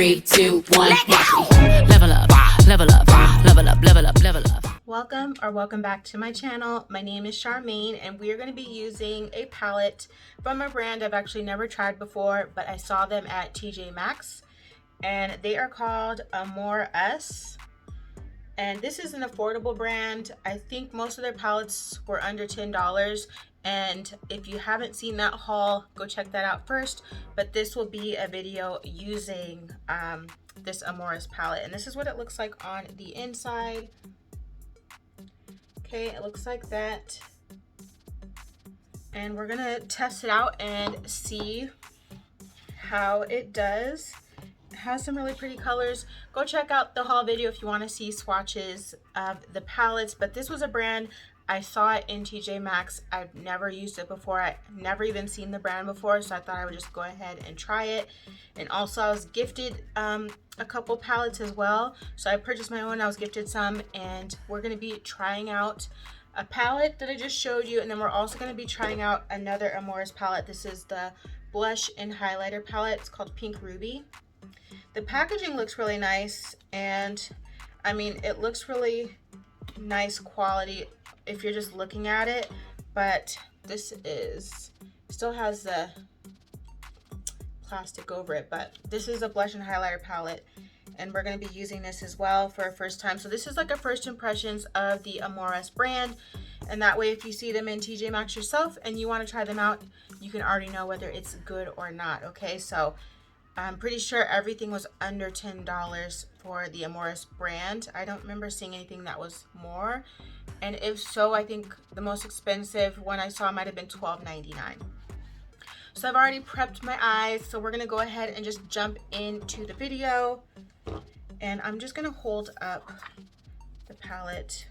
3, 2, 1, level up, level up, level up, level up, level up. Welcome back to my channel. My name is Charmaine, and we are going to be using a palette from a brand I've actually never tried before, but I saw them at TJ Maxx, and they are called Amor Us. And this is an affordable brand. I think most of their palettes were under $10. And if you haven't seen that haul, go check that out first. But this will be a video using this Amor Us palette. And this is what it looks like on the inside. Okay, it looks like that. And we're gonna test it out and see how it does. It has some really pretty colors. Go check out the haul video if you want to see swatches of the palettes. But this was a brand I saw it in TJ Maxx. I've never used it before. I've never even seen the brand before, so I thought I would just go ahead and try it. And also I was gifted a couple palettes as well, so I purchased my own. I was gifted some, and we're going to be trying out a palette that I just showed you, and then we're also going to be trying out another Amor Us palette. This is the blush and highlighter palette. It's called Pink Ruby. The packaging looks really nice, and I mean, it looks really nice quality if you're just looking at it, but this still has the plastic over it. But this is a blush and highlighter palette, and we're going to be using this as well for our first time. So this is like a first impressions of the Amor Us brand, and that way if you see them in TJ Maxx yourself and you want to try them out, you can already know whether it's good or not. Okay, so I'm pretty sure everything was under $10 for the Amor Us brand. I don't remember seeing anything that was more. And if so, I think the most expensive one I saw might have been $12.99. So I've already prepped my eyes. So we're going to go ahead and just jump into the video. And I'm just going to hold up the palette.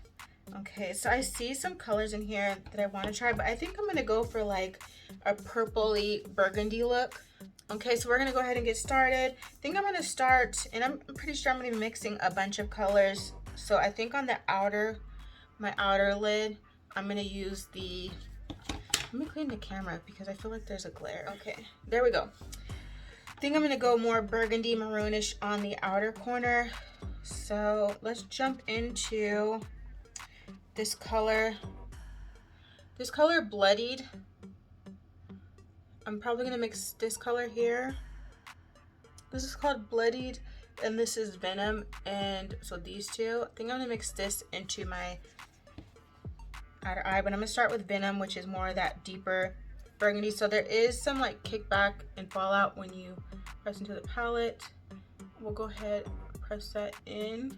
Okay, so I see some colors in here that I want to try, but I think I'm going to go for like a purpley burgundy look. Okay, so we're gonna go ahead and get started. I think I'm gonna start, and I'm pretty sure I'm gonna be mixing a bunch of colors. So I think on the my outer lid, I'm gonna use let me clean the camera because I feel like there's a glare. Okay, there we go. I think I'm gonna go more burgundy maroonish on the outer corner. So let's jump into this color. This color, Bloodied. I'm probably gonna mix this color here. This is called Bloodied, and this is Venom, and so these two. I think I'm gonna mix this into my outer eye, but I'm gonna start with Venom, which is more of that deeper burgundy. So there is some like kickback and fallout when you press into the palette. We'll go ahead and press that in.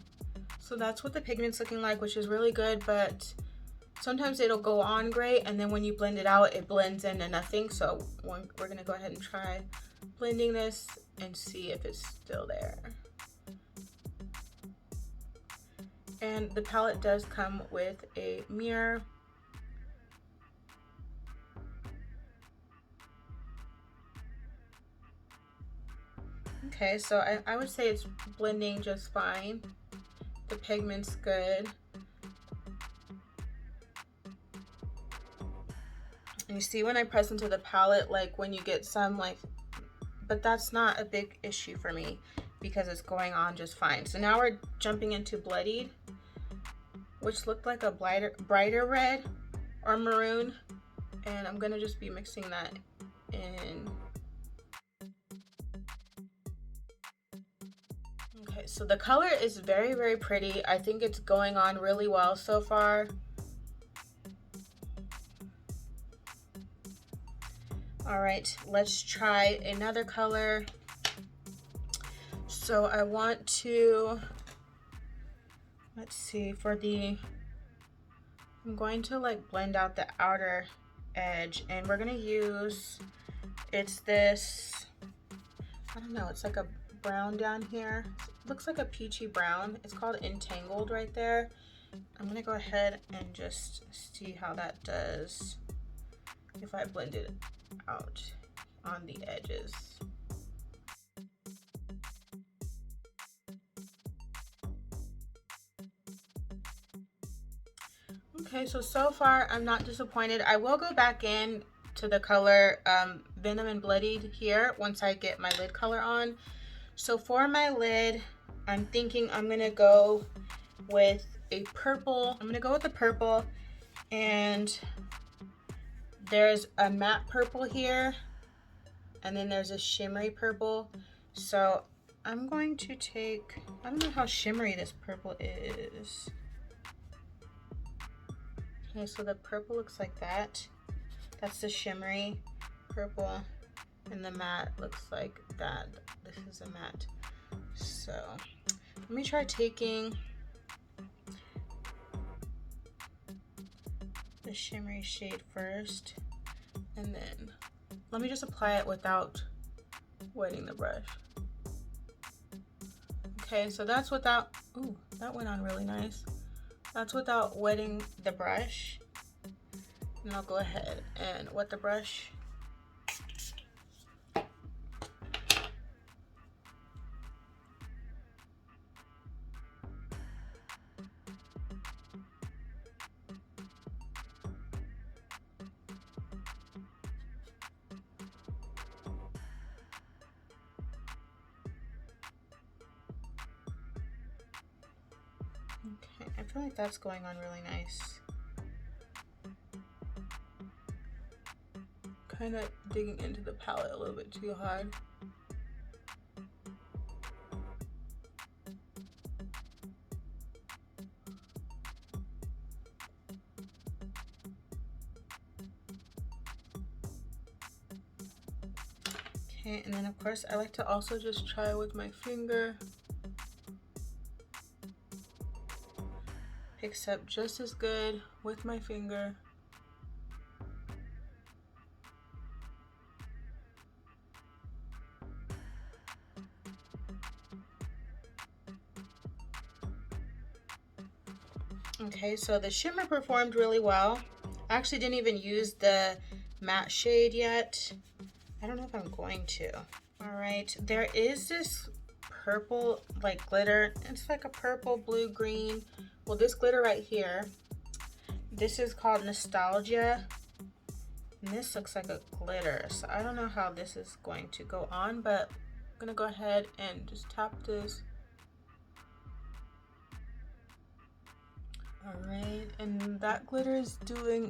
So that's what the pigment's looking like, which is really good, but sometimes it'll go on great, and then when you blend it out, it blends into nothing. So we're gonna go ahead and try blending this and see if it's still there. And the palette does come with a mirror. Okay, so I would say it's blending just fine. The pigment's good. And you see when I press into the palette, like when you get some like, but that's not a big issue for me because it's going on just fine. So now we're jumping into Bloodied, which looked like a brighter red or maroon. And I'm gonna just be mixing that in. Okay, so the color is very, very pretty. I think it's going on really well so far. All right, let's try another color. So I want to, let's see, I'm going to like blend out the outer edge, and we're gonna use, it's this, I don't know, it's like a brown down here. It looks like a peachy brown. It's called Entangled right there. I'm gonna go ahead and just see how that does if I blend it out on the edges. Okay, so far I'm not disappointed. I will go back in to the color Venom and Bloodied here once I get my lid color on. So for my lid, I'm thinking I'm gonna go with a purple. I'm gonna go with a purple, and there's a matte purple here, and then there's a shimmery purple. So I'm going to take, I don't know how shimmery this purple is. Okay, so the purple looks like that. That's the shimmery purple, and the matte looks like that. This is a matte. So let me try taking the shimmery shade first, and then let me just apply it without wetting the brush. Okay, so that's without, ooh, that went on really nice. That's without wetting the brush. And I'll go ahead and wet the brush. Okay, I feel like that's going on really nice. Kind of digging into the palette a little bit too hard. Okay, and then of course I like to also just try with my finger. Picks up just as good with my finger. Okay, so the shimmer performed really well. I actually didn't even use the matte shade yet. I don't know if I'm going to. All right, there is this purple like glitter. It's like a purple, blue, green. Well, this glitter right here, this is called Nostalgia. And this looks like a glitter. So I don't know how this is going to go on, but I'm gonna go ahead and just tap this. All right, and that glitter is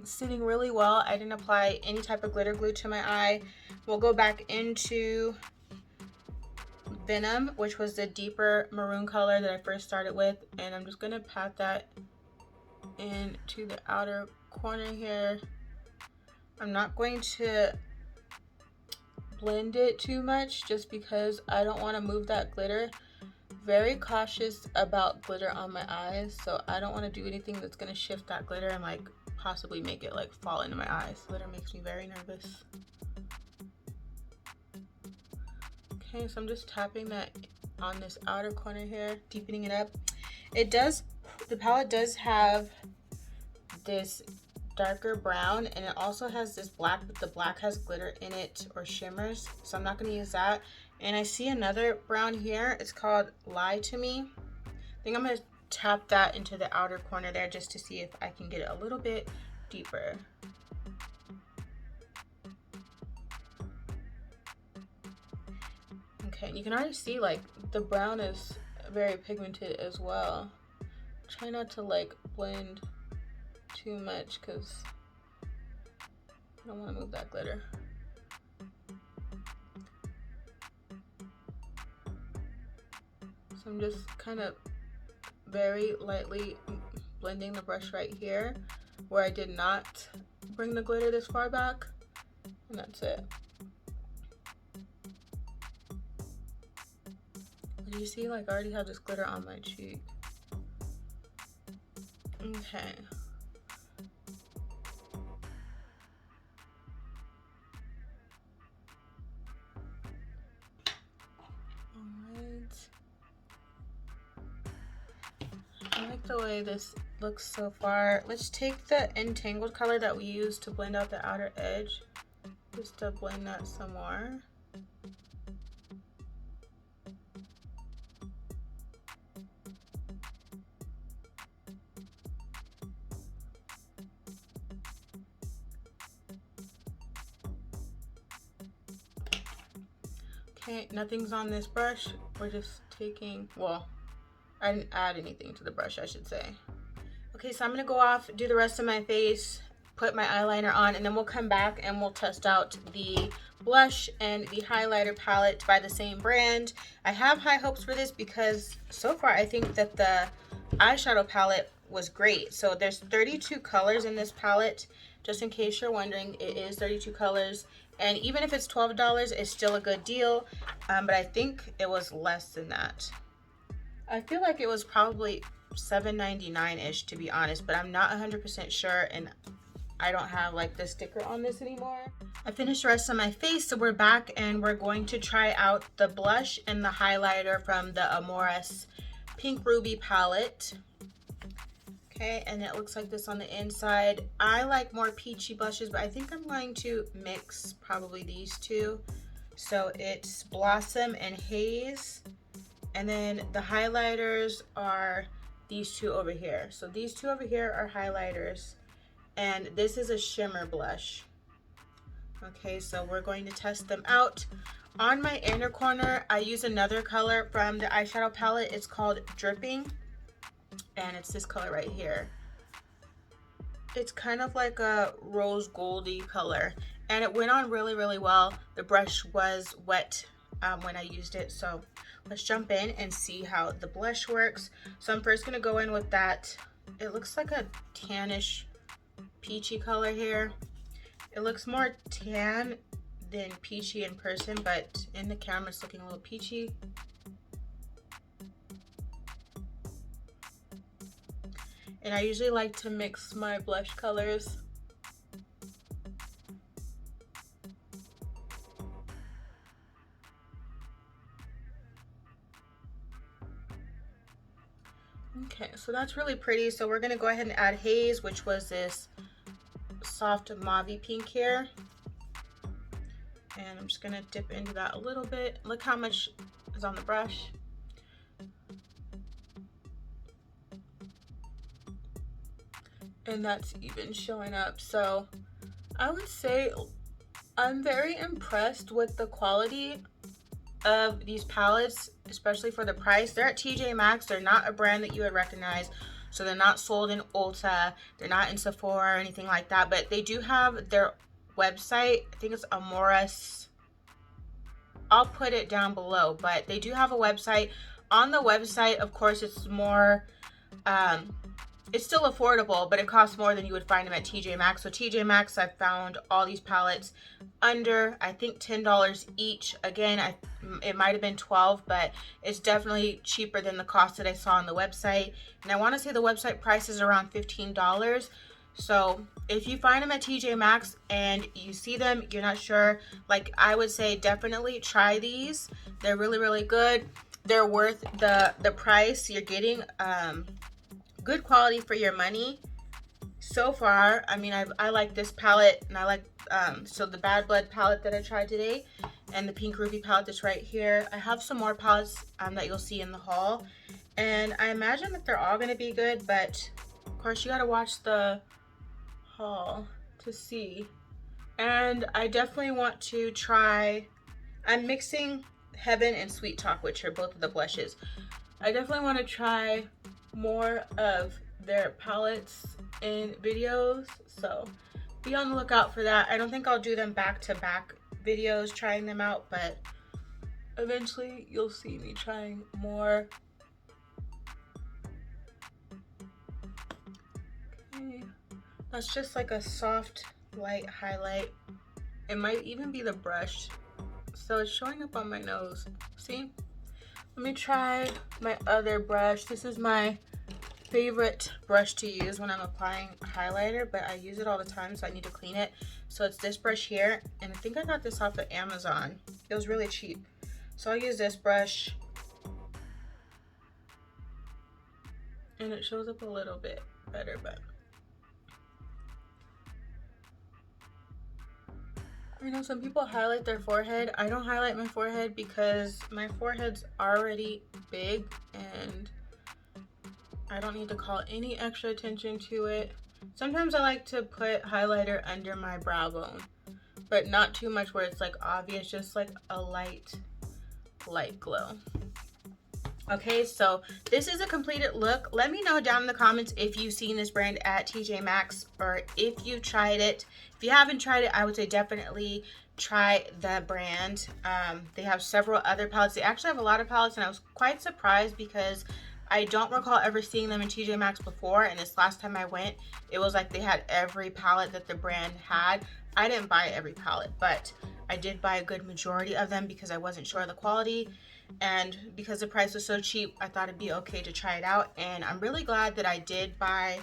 sitting really well. I didn't apply any type of glitter glue to my eye. We'll go back into Venom, which was the deeper maroon color that I first started with, and I'm just gonna pat that into the outer corner here. I'm not going to blend it too much just because I don't want to move that glitter. Very cautious about glitter on my eyes, so I don't want to do anything that's going to shift that glitter and like possibly make it like fall into my eyes. Glitter makes me very nervous. Okay, so I'm just tapping that on this outer corner here, deepening it up. It does, the palette does have this darker brown, and it also has this black, but the black has glitter in it or shimmers, so I'm not going to use that. And I see another brown here. It's called Lie to Me. I think I'm going to tap that into the outer corner there just to see if I can get it a little bit deeper. Okay, and you can already see like the brown is very pigmented as well. Try not to like blend too much because I don't want to move that glitter. So I'm just kind of very lightly blending the brush right here where I did not bring the glitter this far back, and that's it. Do you see, like, I already have this glitter on my cheek. Okay. Alright. I like the way this looks so far. Let's take the Entangled color that we used to blend out the outer edge, just to blend that some more. Okay, nothing's on this brush. We're just taking, well, I didn't add anything to the brush, I should say. Okay, so I'm gonna go off, do the rest of my face, put my eyeliner on, and then we'll come back and we'll test out the blush and the highlighter palette by the same brand. I have high hopes for this because so far I think that the eyeshadow palette was great. So there's 32 colors in this palette. Just in case you're wondering, it is 32 colors. And even if it's $12, it's still a good deal. But I think it was less than that. I feel like it was probably $7.99-ish, to be honest, but I'm not 100% sure, and I don't have like the sticker on this anymore. I finished the rest of my face, so we're back and we're going to try out the blush and the highlighter from the Amor Us Pink Ruby palette. Okay, and it looks like this on the inside. I like more peachy blushes, but I think I'm going to mix probably these two. So it's Blossom and Haze, and then the highlighters are these two over here. So these two over here are highlighters, and this is a shimmer blush. Okay, so we're going to test them out. On my inner corner, I use another color from the eyeshadow palette. It's called Dripping, and it's this color right here. It's kind of like a rose goldy color, and it went on really, really well. The brush was wet when I used it, so let's jump in and see how the blush works. So I'm first gonna go in with that, it looks like a tannish peachy color here. It looks more tan than peachy in person, but in the camera it's looking a little peachy. And I usually like to mix my blush colors. Okay, so that's really pretty. So we're gonna go ahead and add Haze, which was this soft mauve pink here. And I'm just gonna dip into that a little bit. Look how much is on the brush. And that's even showing up. So I would say I'm very impressed with the quality of these palettes, especially for the price. They're at TJ Maxx. They're not a brand that you would recognize, so they're not sold in Ulta, they're not in Sephora or anything like that, but they do have their website. I think it's Amor Us. I'll put it down below, but they do have a website. On the website, of course, it's more it's still affordable, but it costs more than you would find them at TJ Maxx. So TJ Maxx, I found all these palettes under, I think, $10 each. Again, it might have been $12, but it's definitely cheaper than the cost that I saw on the website. And I want to say the website price is around $15. So if you find them at TJ Maxx and you see them, you're not sure, like, I would say definitely try these. They're really, really good. They're worth the price. You're getting good quality for your money so far. I mean, I like this palette, and I like so the Bad Blood palette that I tried today, and the Pink Ruby palette that's right here. I have some more palettes that you'll see in the haul, and I imagine that they're all going to be good, but of course you got to watch the haul to see. And I definitely want to try, I'm mixing Heaven and Sweet Talk, which are both of the blushes. I definitely want to try more of their palettes in videos, so be on the lookout for that. I don't think I'll do them back-to-back videos trying them out, but eventually you'll see me trying more. Okay, that's just like a soft light highlight. It might even be the brush, so it's showing up on my nose. See? Let me try my other brush. This is my favorite brush to use when I'm applying highlighter, but I use it all the time, so I need to clean it. So it's this brush here, and I think I got this off of Amazon. It was really cheap. So I'll use this brush, and it shows up a little bit better, but I know some people highlight their forehead. I don't highlight my forehead because my forehead's already big and I don't need to call any extra attention to it. Sometimes I like to put highlighter under my brow bone, but not too much where it's like obvious, just like a light Light Glow. Okay, so this is a completed look. Let me know down in the comments if you've seen this brand at TJ Maxx or if you've tried it. If you haven't tried it, I would say definitely try the brand. They have several other palettes. They actually have a lot of palettes, and I was quite surprised because I don't recall ever seeing them in TJ Maxx before, and this last time I went, it was like they had every palette that the brand had. I didn't buy every palette, but I did buy a good majority of them because I wasn't sure of the quality, and because the price was so cheap, I thought it'd be okay to try it out. And I'm really glad that I did buy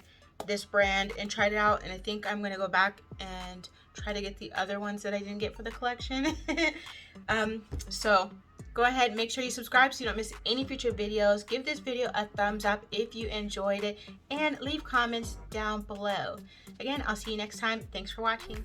this brand and tried it out, and I think I'm gonna go back and try to get the other ones that I didn't get for the collection. So go ahead, make sure you subscribe so you don't miss any future videos. Give this video a thumbs up if you enjoyed it, and leave comments down below. Again, I'll see you next time. Thanks for watching.